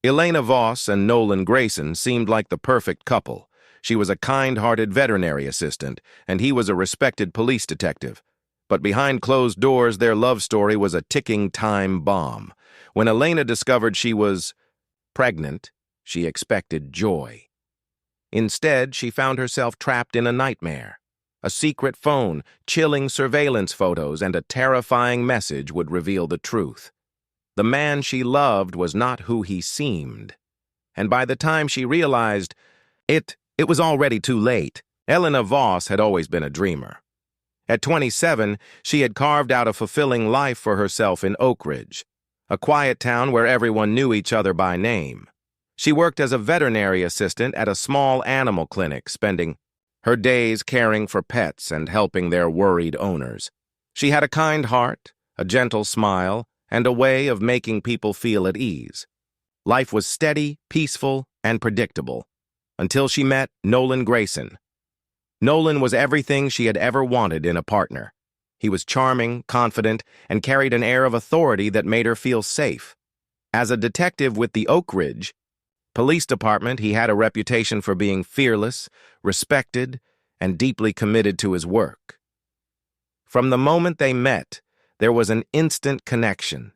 Elena Voss and Nolan Grayson seemed like the perfect couple. She was a kind-hearted veterinary assistant, and he was a respected police detective. But behind closed doors, their love story was a ticking time bomb. When Elena discovered she was pregnant, she expected joy. Instead, she found herself trapped in a nightmare. A secret phone, chilling surveillance photos, and a terrifying message would reveal the truth. The man she loved was not who he seemed. And by the time she realized it was already too late. Elena Voss had always been a dreamer. At 27, she had carved out a fulfilling life for herself in Oak Ridge, a quiet town where everyone knew each other by name. She worked as a veterinary assistant at a small animal clinic, spending her days caring for pets and helping their worried owners. She had a kind heart, a gentle smile, and a way of making people feel at ease. Life was steady, peaceful, and predictable, until she met Nolan Grayson. Nolan was everything she had ever wanted in a partner. He was charming, confident, and carried an air of authority that made her feel safe. As a detective with the Oak Ridge Police Department, he had a reputation for being fearless, respected, and deeply committed to his work. From the moment they met, there was an instant connection.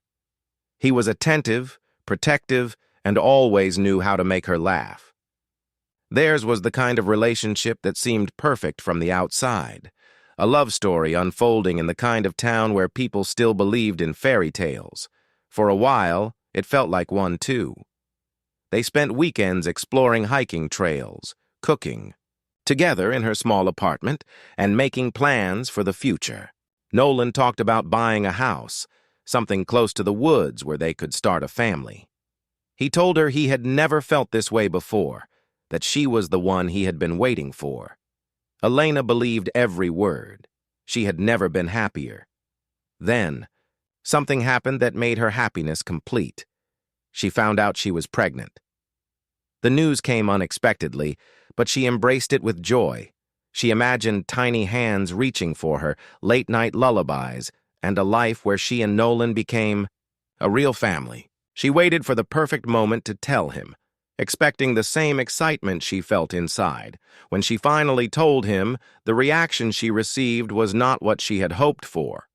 He was attentive, protective, and always knew how to make her laugh. Theirs was the kind of relationship that seemed perfect from the outside, a love story unfolding in the kind of town where people still believed in fairy tales. For a while, it felt like one too. They spent weekends exploring hiking trails, cooking, together in her small apartment, and making plans for the future. Nolan talked about buying a house, something close to the woods where they could start a family. He told her he had never felt this way before, that she was the one he had been waiting for. Elena believed every word. She had never been happier. Then, something happened that made her happiness complete. She found out she was pregnant. The news came unexpectedly, but she embraced it with joy. She imagined tiny hands reaching for her, late-night lullabies, and a life where she and Nolan became a real family. She waited for the perfect moment to tell him, expecting the same excitement she felt inside. When she finally told him, the reaction she received was not what she had hoped for.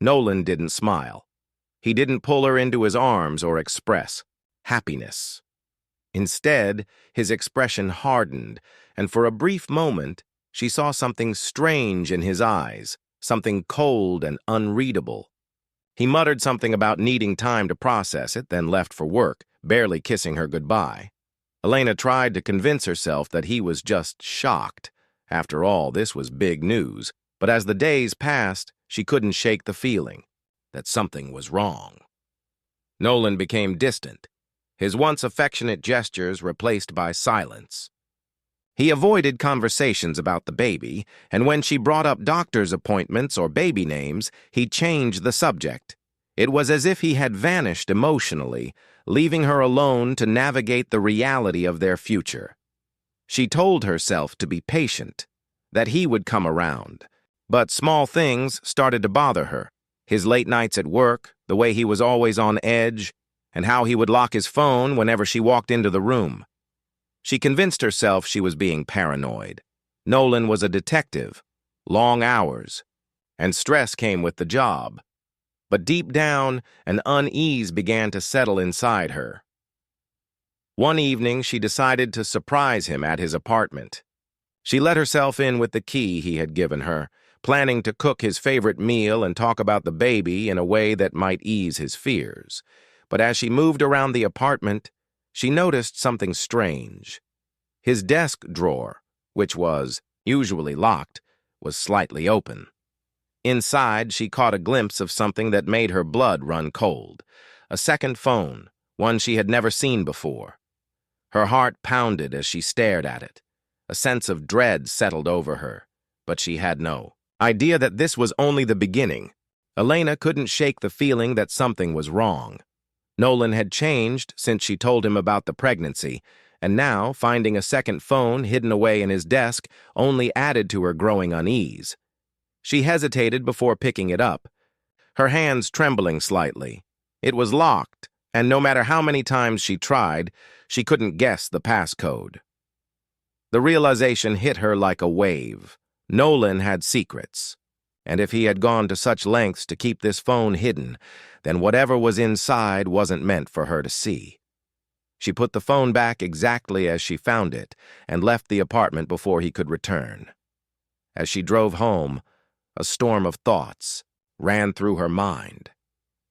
Nolan didn't smile. He didn't pull her into his arms or express happiness. Instead, his expression hardened, and for a brief moment, she saw something strange in his eyes, something cold and unreadable. He muttered something about needing time to process it, then left for work, barely kissing her goodbye. Elena tried to convince herself that he was just shocked. After all, this was big news, but as the days passed, she couldn't shake the feeling that something was wrong. Nolan became distant, his once affectionate gestures replaced by silence. He avoided conversations about the baby, and when she brought up doctor's appointments or baby names, he changed the subject. It was as if he had vanished emotionally, leaving her alone to navigate the reality of their future. She told herself to be patient, that he would come around. But small things started to bother her. His late nights at work, the way he was always on edge, and how he would lock his phone whenever she walked into the room. She convinced herself she was being paranoid. Nolan was a detective, long hours, and stress came with the job. But deep down, an unease began to settle inside her. One evening, she decided to surprise him at his apartment. She let herself in with the key he had given her, planning to cook his favorite meal and talk about the baby in a way that might ease his fears. But as she moved around the apartment, she noticed something strange. His desk drawer, which was usually locked, was slightly open. Inside, she caught a glimpse of something that made her blood run cold. A second phone, one she had never seen before. Her heart pounded as she stared at it. A sense of dread settled over her, but she had no idea that this was only the beginning. Elena couldn't shake the feeling that something was wrong. Nolan had changed since she told him about the pregnancy, and now, finding a second phone hidden away in his desk only added to her growing unease. She hesitated before picking it up, her hands trembling slightly. It was locked, and no matter how many times she tried, she couldn't guess the passcode. The realization hit her like a wave. Nolan had secrets, and if he had gone to such lengths to keep this phone hidden, then whatever was inside wasn't meant for her to see. She put the phone back exactly as she found it and left the apartment before he could return. As she drove home, a storm of thoughts ran through her mind.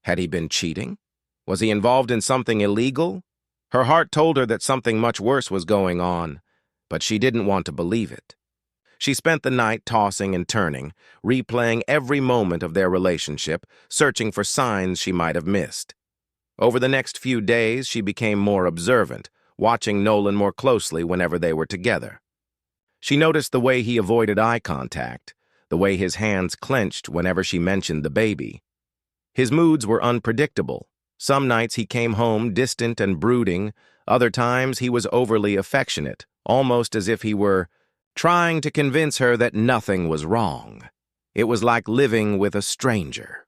Had he been cheating? Was he involved in something illegal? Her heart told her that something much worse was going on, but she didn't want to believe it. She spent the night tossing and turning, replaying every moment of their relationship, searching for signs she might have missed. Over the next few days, she became more observant, watching Nolan more closely whenever they were together. She noticed the way he avoided eye contact, the way his hands clenched whenever she mentioned the baby. His moods were unpredictable. Some nights he came home distant and brooding, other times he was overly affectionate, almost as if he were trying to convince her that nothing was wrong. It was like living with a stranger.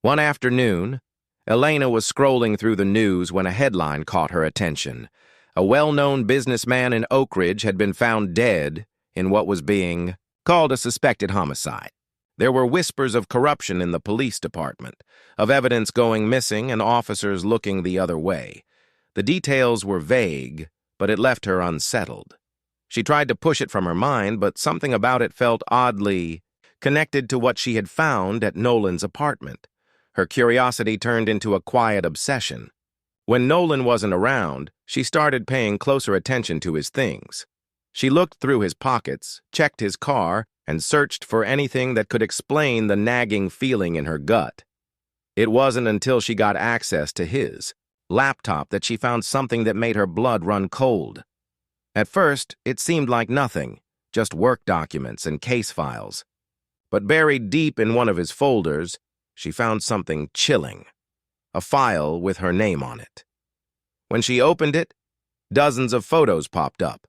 One afternoon, Elena was scrolling through the news when a headline caught her attention. A well-known businessman in Oak Ridge had been found dead in what was being called a suspected homicide. There were whispers of corruption in the police department, of evidence going missing and officers looking the other way. The details were vague, but it left her unsettled. She tried to push it from her mind, but something about it felt oddly connected to what she had found at Nolan's apartment. Her curiosity turned into a quiet obsession. When Nolan wasn't around, she started paying closer attention to his things. She looked through his pockets, checked his car, and searched for anything that could explain the nagging feeling in her gut. It wasn't until she got access to his laptop that she found something that made her blood run cold. At first, it seemed like nothing, just work documents and case files. But buried deep in one of his folders, she found something chilling, a file with her name on it. When she opened it, dozens of photos popped up.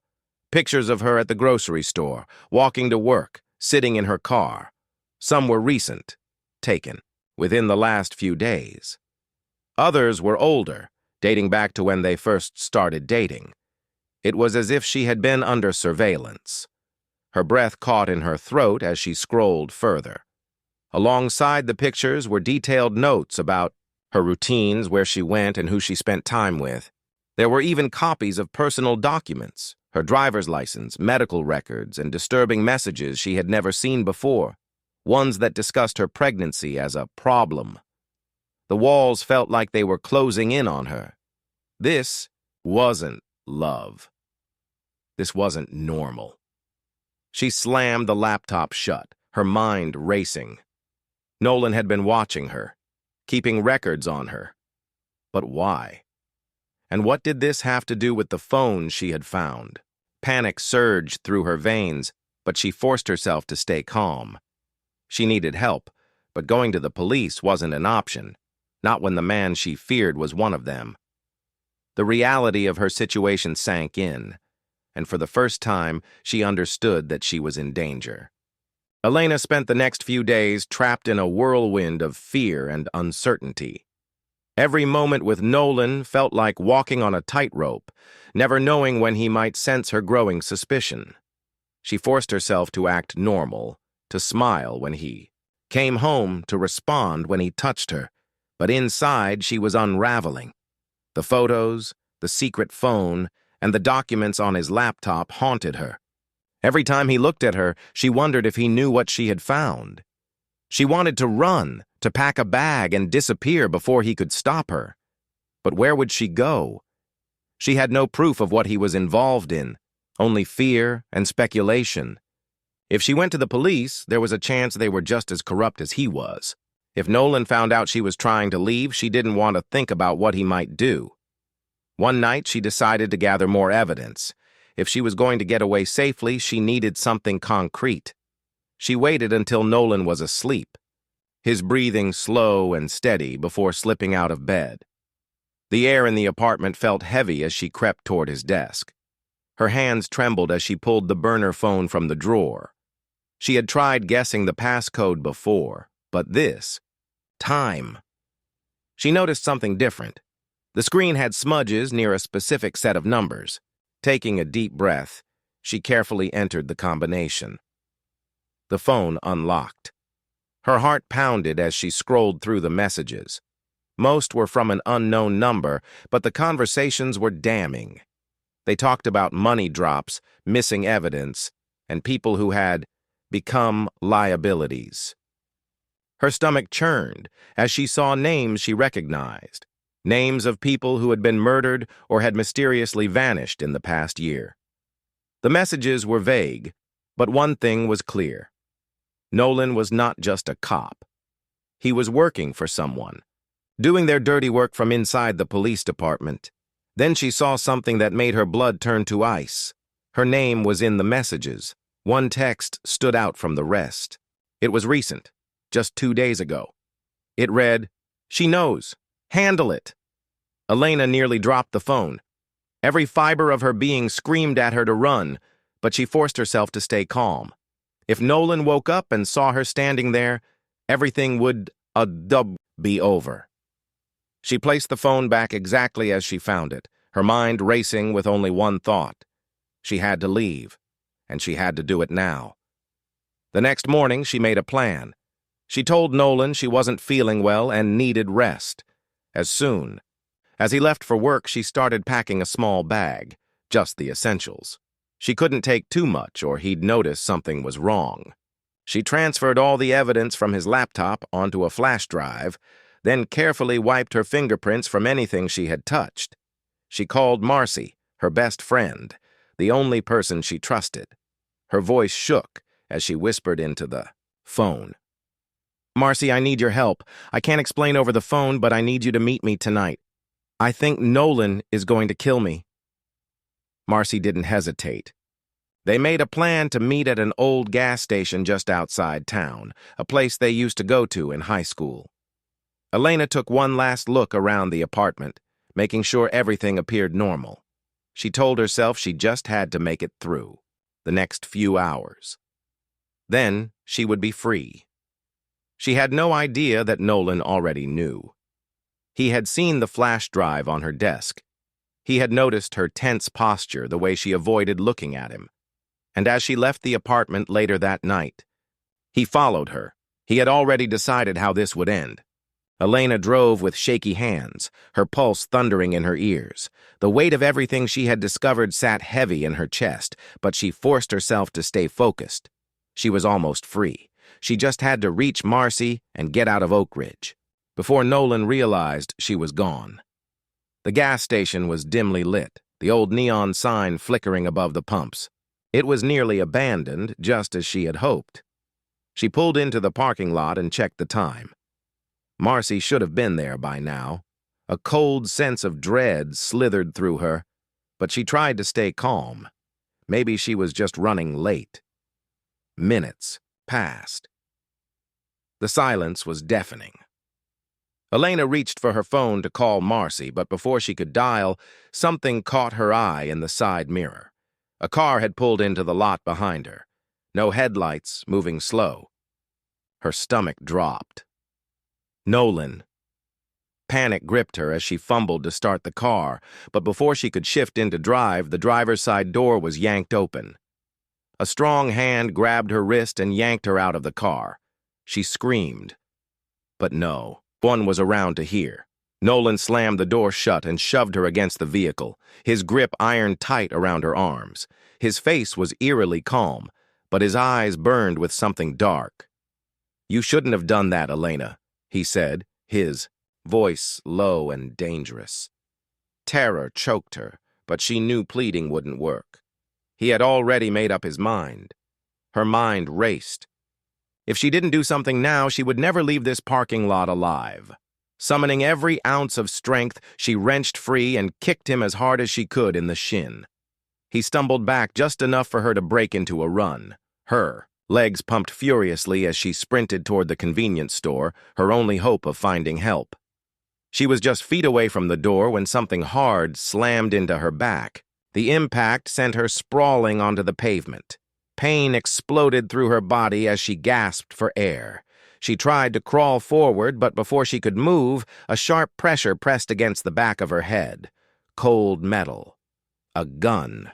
Pictures of her at the grocery store, walking to work, sitting in her car. Some were recent, taken within the last few days. Others were older, dating back to when they first started dating. It was as if she had been under surveillance. Her breath caught in her throat as she scrolled further. Alongside the pictures were detailed notes about her routines, where she went, and who she spent time with. There were even copies of personal documents, her driver's license, medical records, and disturbing messages she had never seen before, ones that discussed her pregnancy as a problem. The walls felt like they were closing in on her. This wasn't love. This wasn't normal. She slammed the laptop shut, her mind racing. Nolan had been watching her, keeping records on her. But why? And what did this have to do with the phone she had found? Panic surged through her veins, but she forced herself to stay calm. She needed help, but going to the police wasn't an option, not when the man she feared was one of them. The reality of her situation sank in, and for the first time, she understood that she was in danger. Elena spent the next few days trapped in a whirlwind of fear and uncertainty. Every moment with Nolan felt like walking on a tightrope, never knowing when he might sense her growing suspicion. She forced herself to act normal, to smile when he came home, to respond when he touched her, but inside she was unraveling. The photos, the secret phone, and the documents on his laptop haunted her. Every time he looked at her, she wondered if he knew what she had found. She wanted to run, to pack a bag and disappear before he could stop her. But where would she go? She had no proof of what he was involved in, only fear and speculation. If she went to the police, there was a chance they were just as corrupt as he was. If Nolan found out she was trying to leave, she didn't want to think about what he might do. One night, she decided to gather more evidence. If she was going to get away safely, she needed something concrete. She waited until Nolan was asleep, his breathing slow and steady before slipping out of bed. The air in the apartment felt heavy as she crept toward his desk. Her hands trembled as she pulled the burner phone from the drawer. She had tried guessing the passcode before, but this time. She noticed something different. The screen had smudges near a specific set of numbers. Taking a deep breath, she carefully entered the combination. The phone unlocked. Her heart pounded as she scrolled through the messages. Most were from an unknown number, but the conversations were damning. They talked about money drops, missing evidence, and people who had become liabilities. Her stomach churned as she saw names she recognized, names of people who had been murdered or had mysteriously vanished in the past year. The messages were vague, but one thing was clear. Nolan was not just a cop. He was working for someone, doing their dirty work from inside the police department. Then she saw something that made her blood turn to ice. Her name was in the messages. One text stood out from the rest. It was recent, just 2 days ago. It read, "She knows. Handle it." Elena nearly dropped the phone. Every fiber of her being screamed at her to run, but she forced herself to stay calm. If Nolan woke up and saw her standing there, everything would be over. She placed the phone back exactly as she found it, her mind racing with only one thought. She had to leave, and she had to do it now. The next morning, she made a plan. She told Nolan she wasn't feeling well and needed rest. As he left for work, she started packing a small bag, just the essentials. She couldn't take too much or he'd notice something was wrong. She transferred all the evidence from his laptop onto a flash drive, then carefully wiped her fingerprints from anything she had touched. She called Marcy, her best friend, the only person she trusted. Her voice shook as she whispered into the phone. "Marcy, I need your help. I can't explain over the phone, but I need you to meet me tonight. I think Nolan is going to kill me." Marcy didn't hesitate. They made a plan to meet at an old gas station just outside town, a place they used to go to in high school. Elena took one last look around the apartment, making sure everything appeared normal. She told herself she just had to make it through the next few hours. Then she would be free. She had no idea that Nolan already knew. He had seen the flash drive on her desk. He had noticed her tense posture, the way she avoided looking at him. And as she left the apartment later that night, he followed her. He had already decided how this would end. Elena drove with shaky hands, her pulse thundering in her ears. The weight of everything she had discovered sat heavy in her chest, but she forced herself to stay focused. She was almost free. She just had to reach Marcy and get out of Oak Ridge. Before Nolan realized, she was gone. The gas station was dimly lit, the old neon sign flickering above the pumps. It was nearly abandoned, just as she had hoped. She pulled into the parking lot and checked the time. Marcy should have been there by now. A cold sense of dread slithered through her, but she tried to stay calm. Maybe she was just running late. Minutes passed. The silence was deafening. Elena reached for her phone to call Marcy, but before she could dial, something caught her eye in the side mirror. A car had pulled into the lot behind her. No headlights, moving slow. Her stomach dropped. Nolan. Panic gripped her as she fumbled to start the car, but before she could shift into drive, the driver's side door was yanked open. A strong hand grabbed her wrist and yanked her out of the car. She screamed. But no one was around to hear. Nolan slammed the door shut and shoved her against the vehicle, his grip iron tight around her arms. His face was eerily calm, but his eyes burned with something dark. "You shouldn't have done that, Elena," he said, his voice low and dangerous. Terror choked her, but she knew pleading wouldn't work. He had already made up his mind. Her mind raced. If she didn't do something now, she would never leave this parking lot alive. Summoning every ounce of strength, she wrenched free and kicked him as hard as she could in the shin. He stumbled back just enough for her to break into a run. Her legs pumped furiously as she sprinted toward the convenience store, her only hope of finding help. She was just feet away from the door when something hard slammed into her back. The impact sent her sprawling onto the pavement. Pain exploded through her body as she gasped for air. She tried to crawl forward, but before she could move, a sharp pressure pressed against the back of her head. Cold metal. A gun.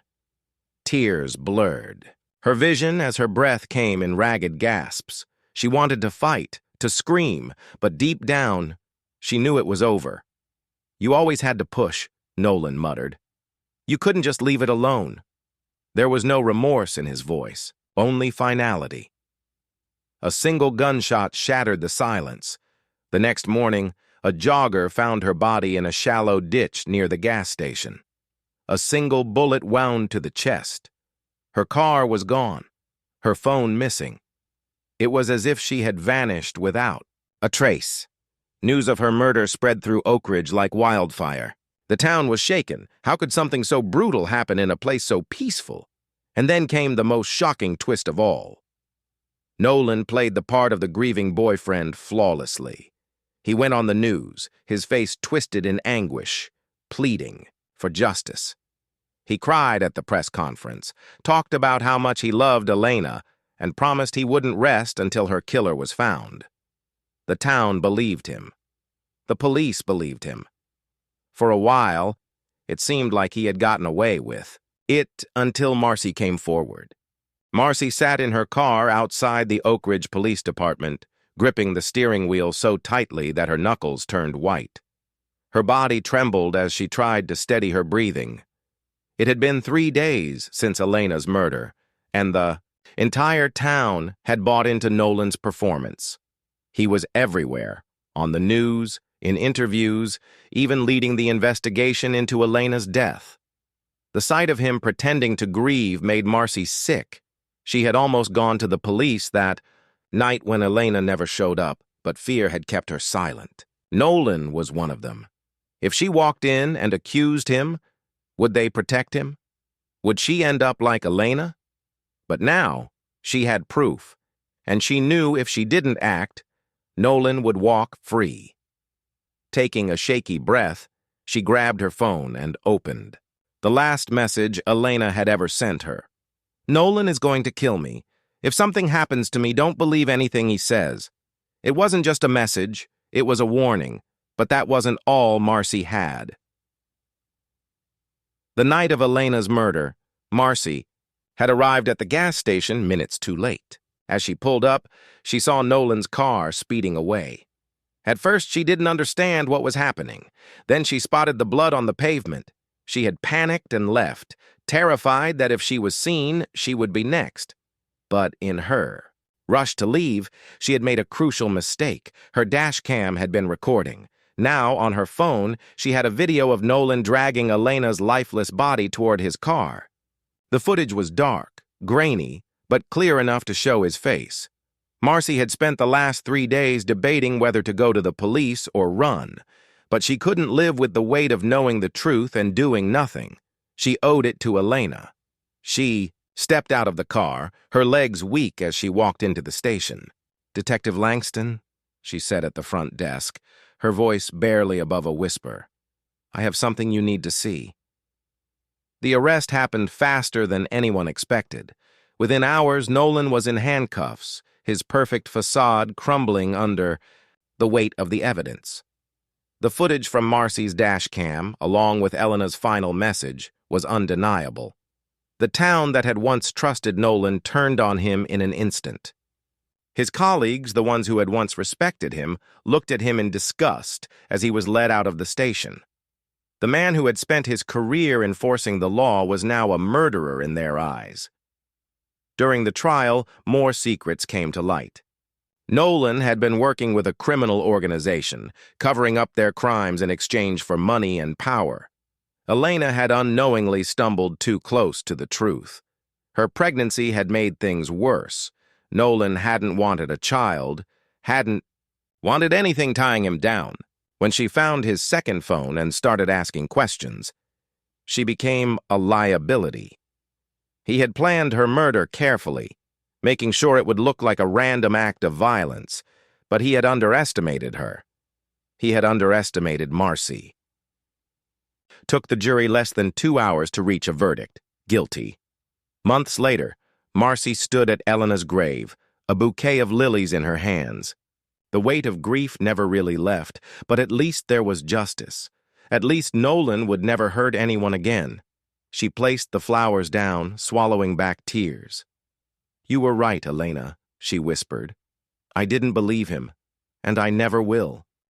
Tears blurred her vision as her breath came in ragged gasps. She wanted to fight, to scream, but deep down, she knew it was over. "You always had to push," Nolan muttered. "You couldn't just leave it alone." There was no remorse in his voice, only finality. A single gunshot shattered the silence. The next morning, a jogger found her body in a shallow ditch near the gas station. A single bullet wound to the chest. Her car was gone, her phone missing. It was as if she had vanished without a trace. News of her murder spread through Oak Ridge like wildfire. The town was shaken. How could something so brutal happen in a place so peaceful? And then came the most shocking twist of all. Nolan played the part of the grieving boyfriend flawlessly. He went on the news, his face twisted in anguish, pleading for justice. He cried at the press conference, talked about how much he loved Elena, and promised he wouldn't rest until her killer was found. The town believed him. The police believed him. For a while, it seemed like he had gotten away with it until Marcy came forward. Marcy sat in her car outside the Oak Ridge Police Department, gripping the steering wheel so tightly that her knuckles turned white. Her body trembled as she tried to steady her breathing. It had been 3 days since Elena's murder, and the entire town had bought into Nolan's performance. He was everywhere, on the news, in interviews, even leading the investigation into Elena's death. The sight of him pretending to grieve made Marcy sick. She had almost gone to the police that night when Elena never showed up, but fear had kept her silent. Nolan was one of them. If she walked in and accused him, would they protect him? Would she end up like Elena? But now, she had proof, and she knew if she didn't act, Nolan would walk free. Taking a shaky breath, she grabbed her phone and opened the last message Elena had ever sent her. "Nolan is going to kill me. If something happens to me, don't believe anything he says." It wasn't just a message, it was a warning, but that wasn't all Marcy had. The night of Elena's murder, Marcy had arrived at the gas station minutes too late. As she pulled up, she saw Nolan's car speeding away. At first, she didn't understand what was happening. Then she spotted the blood on the pavement. She had panicked and left, terrified that if she was seen, she would be next. But in her rush to leave, she had made a crucial mistake. Her dash cam had been recording. Now, on her phone, she had a video of Nolan dragging Elena's lifeless body toward his car. The footage was dark, grainy, but clear enough to show his face. Marcy had spent the last 3 days debating whether to go to the police or run, but she couldn't live with the weight of knowing the truth and doing nothing. She owed it to Elena. She stepped out of the car, her legs weak as she walked into the station. "Detective Langston," she said at the front desk, her voice barely above a whisper. "I have something you need to see." The arrest happened faster than anyone expected. Within hours, Nolan was in handcuffs, his perfect facade crumbling under the weight of the evidence. The footage from Marcy's dash cam, along with Elena's final message, was undeniable. The town that had once trusted Nolan turned on him in an instant. His colleagues, the ones who had once respected him, looked at him in disgust as he was led out of the station. The man who had spent his career enforcing the law was now a murderer in their eyes. During the trial, more secrets came to light. Nolan had been working with a criminal organization, covering up their crimes in exchange for money and power. Elena had unknowingly stumbled too close to the truth. Her pregnancy had made things worse. Nolan hadn't wanted a child, hadn't wanted anything tying him down. When she found his second phone and started asking questions, she became a liability. He had planned her murder carefully, making sure it would look like a random act of violence, but he had underestimated her. He had underestimated Marcy. Took the jury less than 2 hours to reach a verdict, guilty. Months later, Marcy stood at Elena's grave, a bouquet of lilies in her hands. The weight of grief never really left, but at least there was justice. At least Nolan would never hurt anyone again. She placed the flowers down, swallowing back tears. "You were right, Elena," she whispered. "I didn't believe him, and I never will."